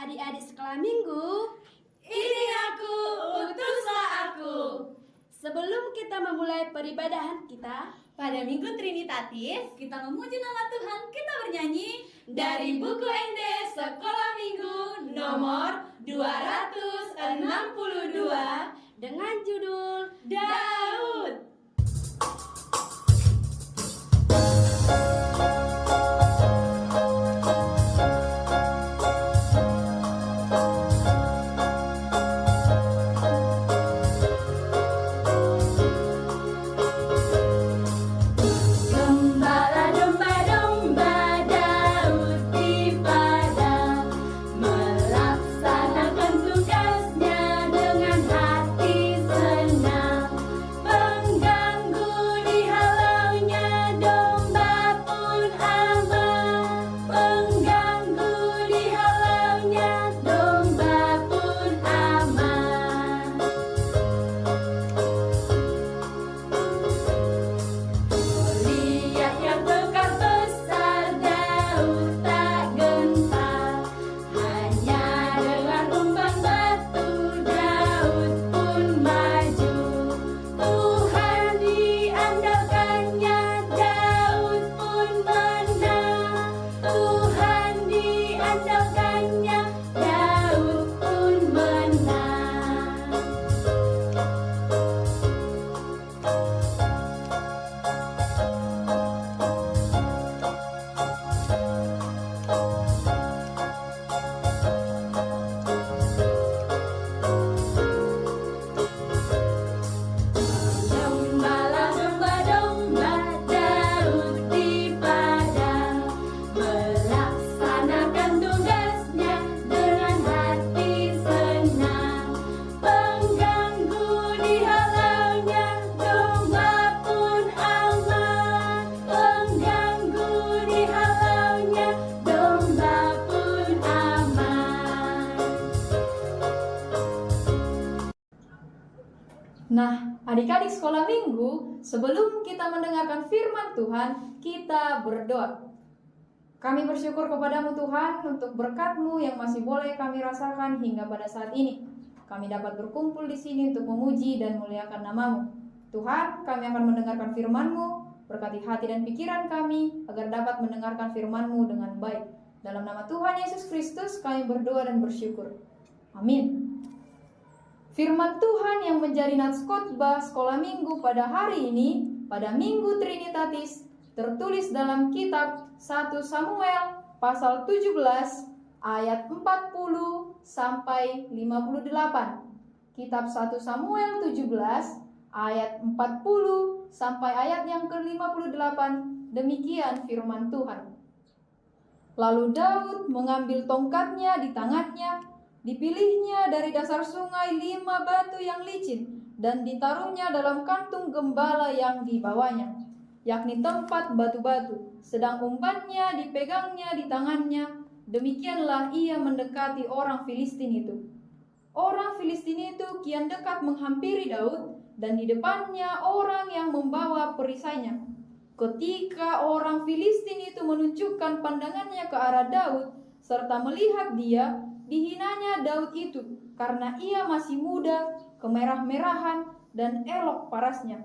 Adik-adik sekolah minggu, Ini aku, utuslah aku. sebelum kita memulai peribadahan kita, Pada Minggu Trinitatis, kita memuji nama Tuhan, kita bernyanyi dari buku ND Sekolah Minggu nomor 262 dengan judul Daud. Gembala domba-domba Daud di padang, melaksanakan tugasnya dengan hati senang. Pengganggu dihalaunya, domba pun aman. Pengganggu dihalaunya, domba pun aman. Goliat yang kekar besar, Daud tak gentar. Hanya dengan umpan batu, Daud pun maju. Tuhan diandalkannya, Daud pun menang. Tuhan diandalkannya, Daud pun menang. Gembala domba-domba Daud di padang, melaksanakan tugasnya dengan hati senang. Pengganggu dihalaunya, domba pun aman. Pengganggu dihalaunya, domba pun aman. Nah, adik-adik sekolah minggu, sebelum kita mendengarkan firman Tuhan, kita berdoa. Kami bersyukur kepadamu Tuhan untuk berkat-Mu yang masih boleh kami rasakan hingga pada saat ini. Kami dapat berkumpul di sini untuk memuji dan muliakan nama-Mu. Tuhan, kami akan mendengarkan firman-Mu, berkati hati dan pikiran kami agar dapat mendengarkan firman-Mu dengan baik. Dalam nama Tuhan Yesus Kristus kami berdoa dan bersyukur. Amin. Firman Tuhan yang menjadi nats khotbah sekolah minggu pada hari ini, pada Minggu Trinitatis, tertulis dalam kitab 1 Samuel pasal 17 ayat 40 sampai 58. Kitab 1 Samuel 17 ayat 40 sampai ayat yang ke-58. Demikian firman Tuhan. Lalu Daud mengambil tongkatnya di tangannya. Dipilihnya dari dasar sungai 5 batu yang licin dan ditaruhnya dalam kantung gembala yang dibawanya, yakni tempat batu-batu, sedang umpannya dipegangnya di tangannya. Demikianlah ia mendekati orang Filistin itu. Orang Filistin itu kian dekat menghampiri Daud, dan di depannya orang yang membawa perisainya. Ketika orang Filistin itu menunjukkan pandangannya ke arah Daud, serta melihat dia, dihinanya Daud itu karena ia masih muda, kemerah-merahan, dan elok parasnya.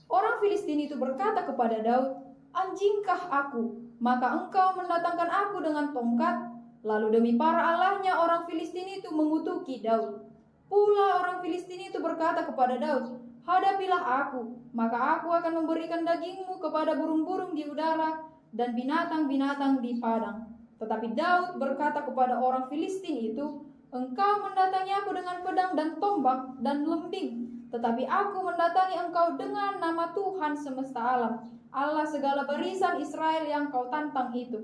Orang Filistin itu berkata kepada Daud, "Anjingkah aku, maka engkau mendatangkan aku dengan tongkat?" Lalu demi para allahnya orang Filistin itu mengutuki Daud. Pula orang Filistin itu berkata kepada Daud, "Hadapilah aku, maka aku akan memberikan dagingmu kepada burung-burung di udara dan binatang-binatang di padang." Tetapi Daud berkata kepada orang Filistin itu, "Engkau mendatangi aku dengan pedang dan tombak dan lembing, tetapi aku mendatangi engkau dengan nama Tuhan semesta alam, Allah segala barisan Israel yang kau tantang itu.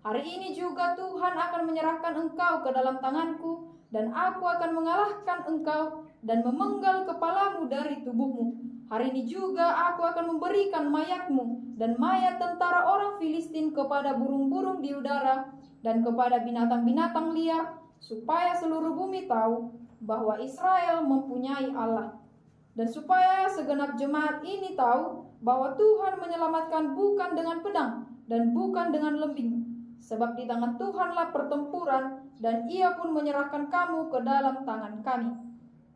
Hari ini juga Tuhan akan menyerahkan engkau ke dalam tanganku, dan aku akan mengalahkan engkau dan memenggal kepalamu dari tubuhmu. Hari ini juga aku akan memberikan mayatmu dan mayat tentara orang Filistin kepada burung-burung di udara dan kepada binatang-binatang liar, supaya seluruh bumi tahu bahwa Israel mempunyai Allah. Dan supaya segenap jemaat ini tahu bahwa Tuhan menyelamatkan bukan dengan pedang dan bukan dengan lembing, sebab di tangan Tuhanlah pertempuran, dan ia pun menyerahkan kamu ke dalam tangan kami."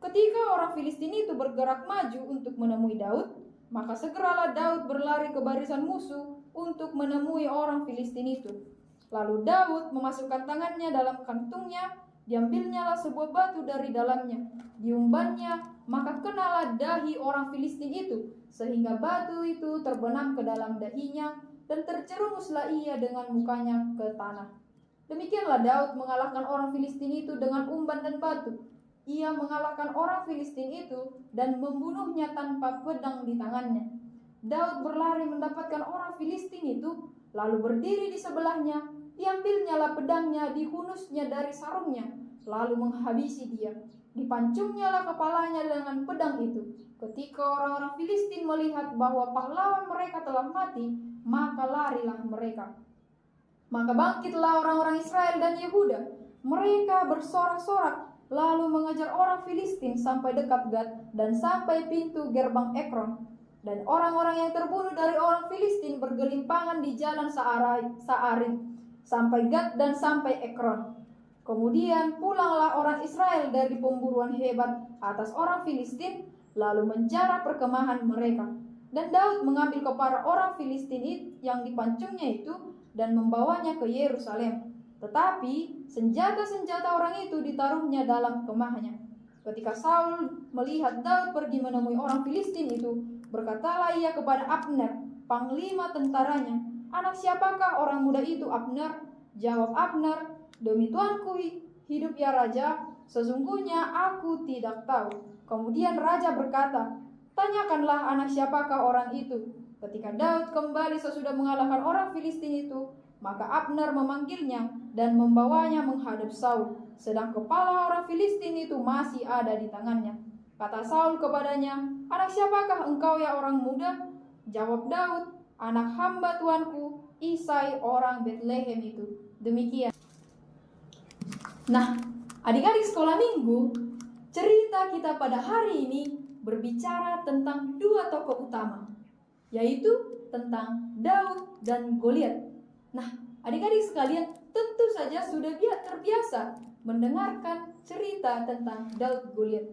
Ketika orang Filistin itu bergerak maju untuk menemui Daud, maka segeralah Daud berlari ke barisan musuh untuk menemui orang Filistin itu. Lalu Daud memasukkan tangannya dalam kantungnya, diambilnyalah sebuah batu dari dalamnya, diumbannya, maka kenalah dahi orang Filistin itu, sehingga batu itu terbenam ke dalam dahinya, dan terjerumuslah ia dengan mukanya ke tanah. Demikianlah Daud mengalahkan orang Filistin itu dengan umban dan batu. Ia mengalahkan orang Filistin itu dan membunuhnya tanpa pedang di tangannya. Daud berlari mendapatkan orang Filistin itu, lalu berdiri di sebelahnya, diambilnyalah pedangnya, dihunusnya dari sarungnya, lalu menghabisi dia. Dipancungnyalah kepalanya dengan pedang itu. Ketika orang-orang Filistin melihat bahwa pahlawan mereka telah mati, maka larilah mereka. Maka bangkitlah orang-orang Israel dan Yehuda. Mereka bersorak-sorak lalu mengejar orang Filistin sampai dekat Gad dan sampai pintu gerbang Ekron. Dan orang-orang yang terbunuh dari orang Filistin bergelimpangan di jalan Saarim sampai Gad dan sampai Ekron. Kemudian pulanglah orang Israel dari pemburuan hebat atas orang Filistin, lalu menjara perkemahan mereka. Dan Daud mengambil kepala orang Filistin yang dipancungnya itu dan membawanya ke Yerusalem. Tetapi senjata-senjata orang itu ditaruhnya dalam kemahnya. Ketika Saul melihat Daud pergi menemui orang Filistin itu, berkatalah ia kepada Abner, panglima tentaranya, "Anak siapakah orang muda itu, Abner?" Jawab Abner, "Demi Tuanku hidup ya Raja, sesungguhnya aku tidak tahu." Kemudian Raja berkata, "Tanyakanlah anak siapakah orang itu." Ketika Daud kembali sesudah mengalahkan orang Filistin itu, maka Abner memanggilnya dan membawanya menghadap Saul, sedang kepala orang Filistin itu masih ada di tangannya. Kata Saul kepadanya, "Anak siapakah engkau ya orang muda?" Jawab Daud, "Anak hamba tuanku, Isai orang Betlehem itu." Demikian. Nah, adik-adik sekolah minggu, cerita kita pada hari ini berbicara tentang dua tokoh utama, yaitu tentang Daud dan Goliat. Nah, adik-adik sekalian, tentu saja sudah terbiasa mendengarkan cerita tentang Daud Goliat.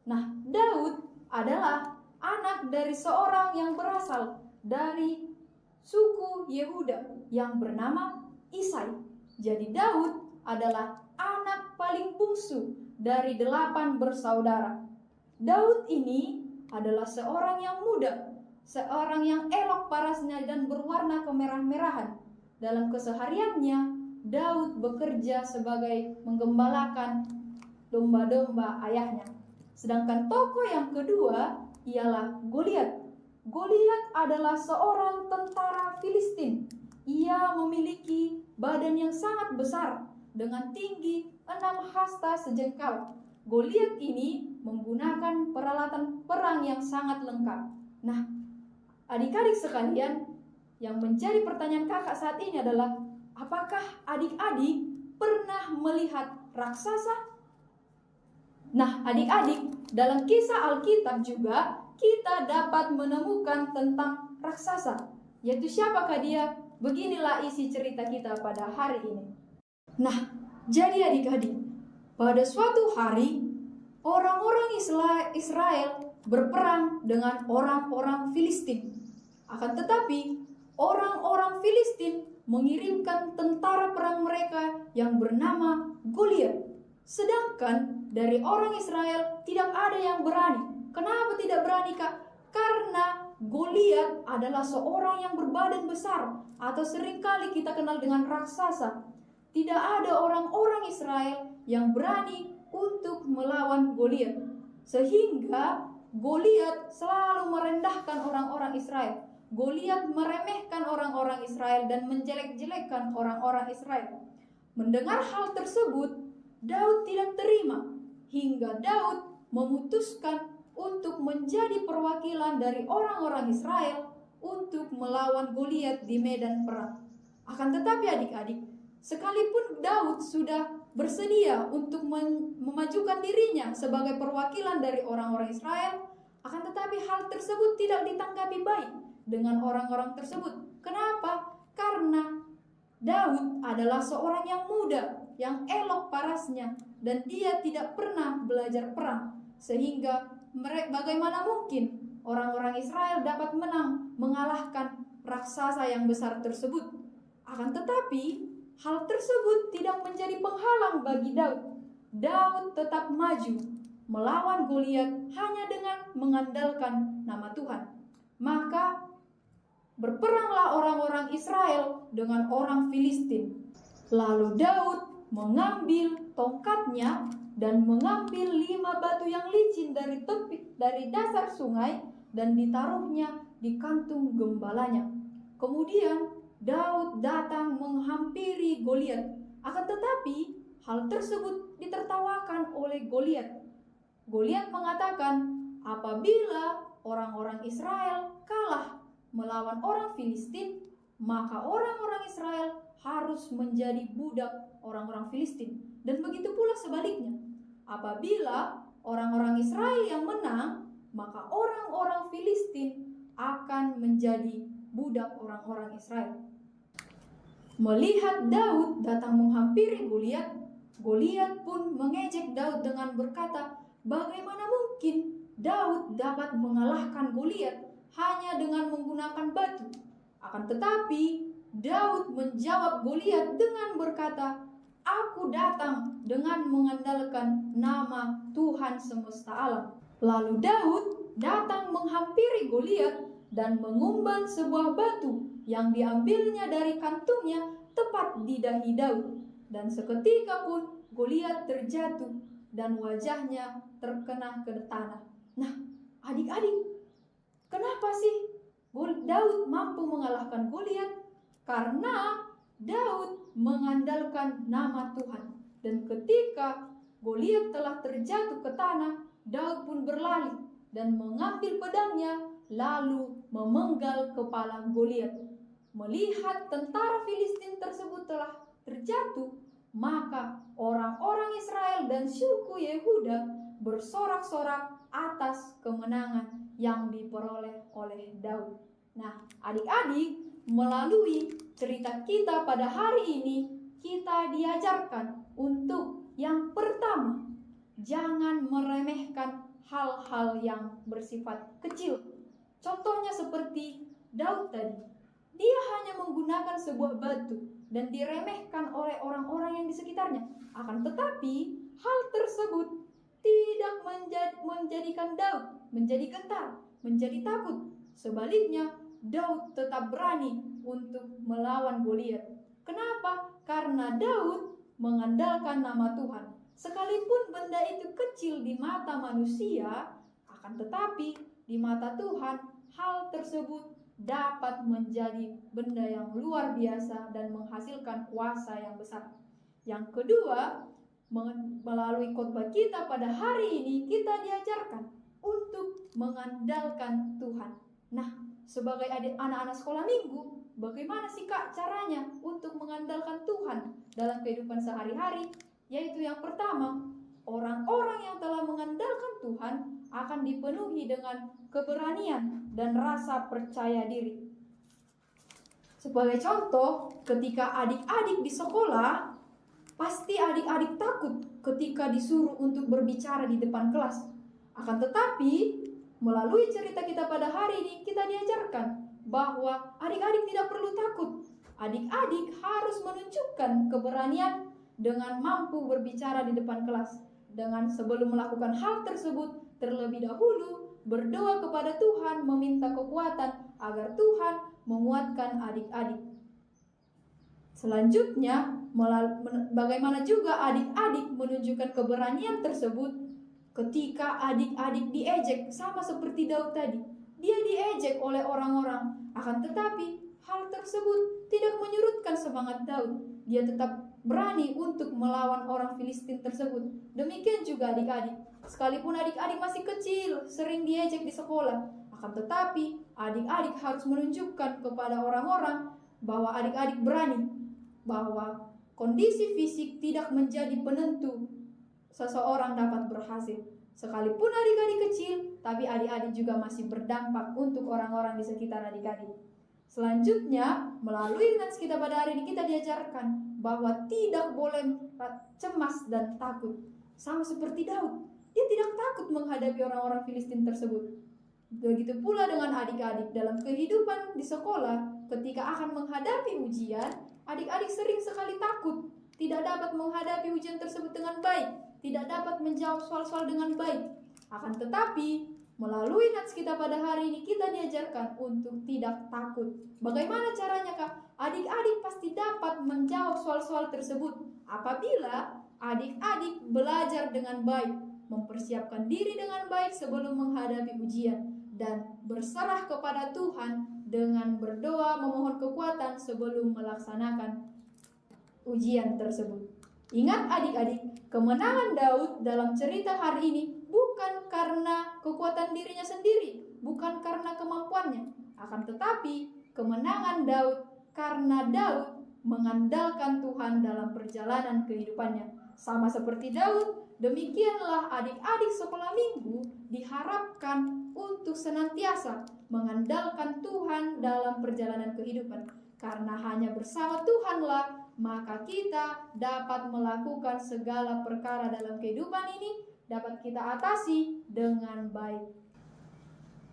Nah, Daud adalah anak dari seorang yang berasal dari suku Yehuda yang bernama Isai. Jadi Daud adalah anak paling bungsu dari 8 bersaudara. Daud ini adalah seorang yang muda, seorang yang elok parasnya dan berwarna kemerah-merahan. Dalam kesehariannya, Daud bekerja sebagai menggembalakan domba-domba ayahnya. Sedangkan tokoh yang kedua ialah Goliat. Goliat adalah seorang tentara Filistin. Ia memiliki badan yang sangat besar dengan tinggi 6 hasta sejengkal. Goliat ini menggunakan peralatan perang yang sangat lengkap. Nah, adik-adik sekalian, yang menjadi pertanyaan kakak saat ini adalah, apakah adik-adik pernah melihat raksasa? Nah, adik-adik, dalam kisah Alkitab juga kita dapat menemukan tentang raksasa. Yaitu siapakah dia? Beginilah isi cerita kita pada hari ini. Nah, jadi adik-adik, pada suatu hari orang-orang Israel berperang dengan orang-orang Filistin. Akan tetapi orang-orang Filistin mengirimkan tentara perang mereka yang bernama Goliat. Sedangkan dari orang Israel tidak ada yang berani. Kenapa tidak berani, Kak? Karena Goliat adalah seorang yang berbadan besar, atau seringkali kita kenal dengan raksasa. Tidak ada orang-orang Israel yang berani untuk melawan Goliat. Sehingga Goliat selalu merendahkan orang-orang Israel. Goliat meremehkan orang-orang Israel dan menjelek-jelekkan orang-orang Israel. Mendengar hal tersebut, Daud tidak terima, hingga Daud memutuskan untuk menjadi perwakilan dari orang-orang Israel untuk melawan Goliat di medan perang. Akan tetapi adik-adik, sekalipun Daud sudah bersedia untuk memajukan dirinya sebagai perwakilan dari orang-orang Israel, akan tetapi hal tersebut tidak ditanggapi baik dengan orang-orang tersebut. Kenapa? Karena Daud adalah seorang yang muda, yang elok parasnya, dan dia tidak pernah belajar perang. Sehingga bagaimana mungkin orang-orang Israel dapat menang, mengalahkan raksasa yang besar tersebut. Akan tetapi, hal tersebut tidak menjadi penghalang bagi Daud. Daud tetap maju melawan Goliat hanya dengan mengandalkan nama Tuhan. Maka berperanglah orang-orang Israel dengan orang Filistin. Lalu Daud mengambil tongkatnya dan mengambil 5 batu yang licin dari dasar sungai dan ditaruhnya di kantung gembalanya. Kemudian Daud datang menghampiri Goliat. Akan tetapi hal tersebut ditertawakan oleh Goliat. Goliat mengatakan, apabila orang-orang Israel kalah melawan orang Filistin, maka orang-orang Israel harus menjadi budak orang-orang Filistin. Dan begitu pula sebaliknya. Apabila orang-orang Israel yang menang, maka orang-orang Filistin akan menjadi budak orang-orang Israel. Melihat Daud datang menghampiri Goliat, Goliat pun mengejek Daud dengan berkata, bagaimana mungkin Daud dapat mengalahkan Goliat hanya dengan menggunakan batu? Akan tetapi Daud menjawab Goliat dengan berkata, aku datang dengan mengandalkan nama Tuhan semesta alam. Lalu Daud datang menghampiri Goliat dan mengumban sebuah batu yang diambilnya dari kantungnya tepat di dahi Daud. Dan seketika pun Goliat terjatuh dan wajahnya terkena ke tanah. Nah, adik-adik, kenapa sih Daud mampu mengalahkan Goliat? Karena Daud mengandalkan nama Tuhan. Dan ketika Goliat telah terjatuh ke tanah, Daud pun berlari dan mengambil pedangnya lalu memenggal kepala Goliat. Melihat tentara Filistin tersebut telah terjatuh, maka orang-orang Israel dan suku Yehuda bersorak-sorak atas kemenangan yang diperoleh oleh Daud. Nah, adik-adik, melalui cerita kita pada hari ini, kita diajarkan untuk yang pertama, jangan meremehkan hal-hal yang bersifat kecil. Contohnya seperti Daud tadi. Dia hanya menggunakan sebuah batu dan diremehkan oleh orang-orang yang di sekitarnya. Akan tetapi, hal tersebut tidak menjadikan Daud menjadi gentar, menjadi takut. Sebaliknya, Daud tetap berani untuk melawan Goliat. Kenapa? Karena Daud mengandalkan nama Tuhan. Sekalipun benda itu kecil di mata manusia, akan tetapi di mata Tuhan hal tersebut dapat menjadi benda yang luar biasa dan menghasilkan kuasa yang besar. Yang kedua, melalui khotbah kita pada hari ini, kita diajarkan untuk mengandalkan Tuhan. Nah, sebagai anak-anak sekolah minggu, bagaimana sih Kak caranya untuk mengandalkan Tuhan dalam kehidupan sehari-hari? Yaitu yang pertama, orang-orang yang telah mengandalkan Tuhan akan dipenuhi dengan keberanian dan rasa percaya diri. Sebagai contoh, ketika adik-adik di sekolah, pasti adik-adik takut ketika disuruh untuk berbicara di depan kelas. Akan tetapi, melalui cerita kita pada hari ini, kita diajarkan bahwa adik-adik tidak perlu takut. Adik-adik harus menunjukkan keberanian dengan mampu berbicara di depan kelas. Dengan sebelum melakukan hal tersebut, terlebih dahulu berdoa kepada Tuhan, meminta kekuatan agar Tuhan menguatkan adik-adik. Selanjutnya, bagaimana juga adik-adik menunjukkan keberanian tersebut ketika adik-adik diejek, sama seperti Daud tadi. Dia diejek oleh orang-orang, akan tetapi hal tersebut tidak menyurutkan semangat Daud. Dia tetap berani untuk melawan orang Filistin tersebut. Demikian juga adik-adik. Sekalipun adik-adik masih kecil, sering diejek di sekolah, akan tetapi adik-adik harus menunjukkan kepada orang-orang bahwa adik-adik berani, bahwa kondisi fisik tidak menjadi penentu seseorang dapat berhasil. Sekalipun adik-adik kecil, tapi adik-adik juga masih berdampak untuk orang-orang di sekitar adik-adik. Selanjutnya, melalui nats kita pada hari ini kita diajarkan bahwa tidak boleh cemas dan takut. Sama seperti Daud, dia tidak takut menghadapi orang-orang Filistin tersebut. Begitu pula dengan adik-adik dalam kehidupan di sekolah, ketika akan menghadapi ujian, adik-adik sering sekali takut, tidak dapat menghadapi ujian tersebut dengan baik, tidak dapat menjawab soal-soal dengan baik. Akan tetapi, melalui nats kita pada hari ini kita diajarkan untuk tidak takut. Bagaimana caranya, Kak? Adik-adik pasti dapat menjawab soal-soal tersebut apabila adik-adik belajar dengan baik, mempersiapkan diri dengan baik sebelum menghadapi ujian, dan berserah kepada Tuhan dengan berdoa memohon kekuatan sebelum melaksanakan ujian tersebut. Ingat adik-adik, kemenangan Daud dalam cerita hari ini bukan karena kekuatan dirinya sendiri, bukan karena kemampuannya. Akan tetapi, kemenangan Daud karena Daud mengandalkan Tuhan dalam perjalanan kehidupannya. Sama seperti Daud, demikianlah adik-adik sekolah minggu diharapkan untuk senantiasa mengandalkan Tuhan dalam perjalanan kehidupan. Karena hanya bersama Tuhanlah maka kita dapat melakukan segala perkara dalam kehidupan ini dapat kita atasi dengan baik.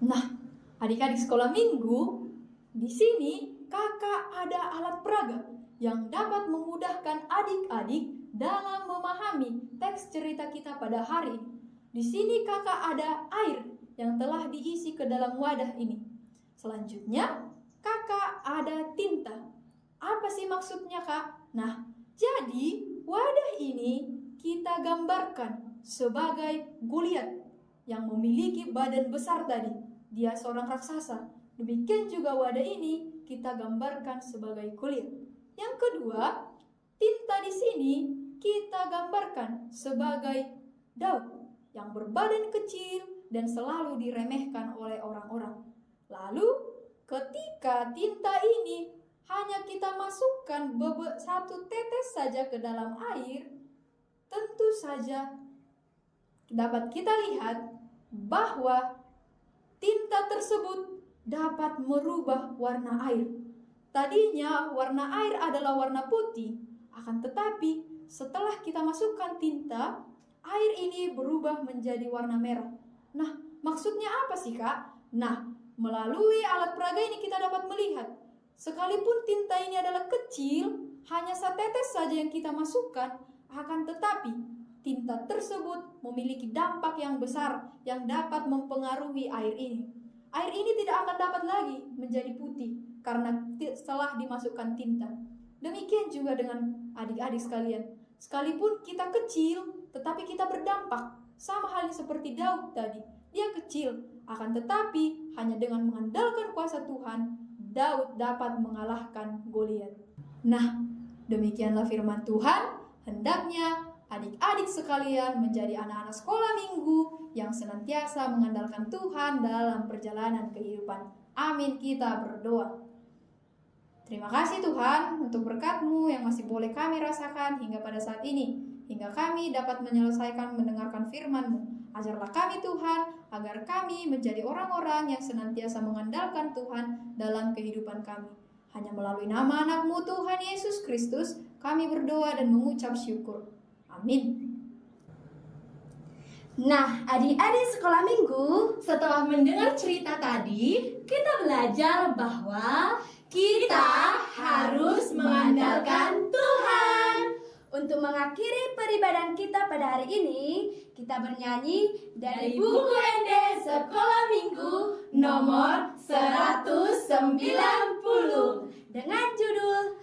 Nah, adik-adik sekolah minggu, di sini kakak ada alat peraga yang dapat memudahkan adik-adik dalam memahami teks cerita kita pada hari ini. Di sini kakak ada air yang telah diisi ke dalam wadah ini. Selanjutnya, kakak ada tinta. Apa sih maksudnya, Kak? Nah, jadi wadah ini kita gambarkan sebagai Goliat yang memiliki badan besar tadi. Dia seorang raksasa. Demikian juga wadah ini kita gambarkan sebagai Goliat. Yang kedua, tinta di sini kita gambarkan sebagai Daud yang berbadan kecil dan selalu diremehkan oleh orang-orang. Lalu, ketika tinta ini hanya kita masukkan satu tetes saja ke dalam air, tentu saja dapat kita lihat bahwa tinta tersebut dapat merubah warna air. Tadinya warna air adalah warna putih, akan tetapi setelah kita masukkan tinta, air ini berubah menjadi warna merah. Nah, maksudnya apa sih, Kak? Nah, melalui alat peraga ini kita dapat melihat, sekalipun tinta ini adalah kecil, hanya setetes saja yang kita masukkan, akan tetapi tinta tersebut memiliki dampak yang besar yang dapat mempengaruhi air ini. Air ini tidak akan dapat lagi menjadi putih karena setelah dimasukkan tinta. Demikian juga dengan adik-adik sekalian. Sekalipun kita kecil, tetapi kita berdampak. Sama halnya seperti Daud tadi. Dia kecil, akan tetapi hanya dengan mengandalkan kuasa Tuhan, Daud dapat mengalahkan Goliat. Nah, demikianlah firman Tuhan. Hendaknya adik-adik sekalian menjadi anak-anak sekolah minggu yang senantiasa mengandalkan Tuhan dalam perjalanan kehidupan. Amin, kita berdoa. Terima kasih Tuhan untuk berkat-Mu yang masih boleh kami rasakan hingga pada saat ini, hingga kami dapat menyelesaikan mendengarkan firman-Mu. Ajarlah kami Tuhan, agar kami menjadi orang-orang yang senantiasa mengandalkan Tuhan dalam kehidupan kami. Hanya melalui nama anak-Mu Tuhan Yesus Kristus, kami berdoa dan mengucap syukur. Amin. Nah, adik-adik sekolah minggu, Setelah mendengar cerita tadi, kita belajar bahwa kita harus mengandalkan Tuhan. untuk mengakhiri peribadahan kita pada hari ini, kita bernyanyi dari buku ND Sekolah Minggu nomor 190 dengan judul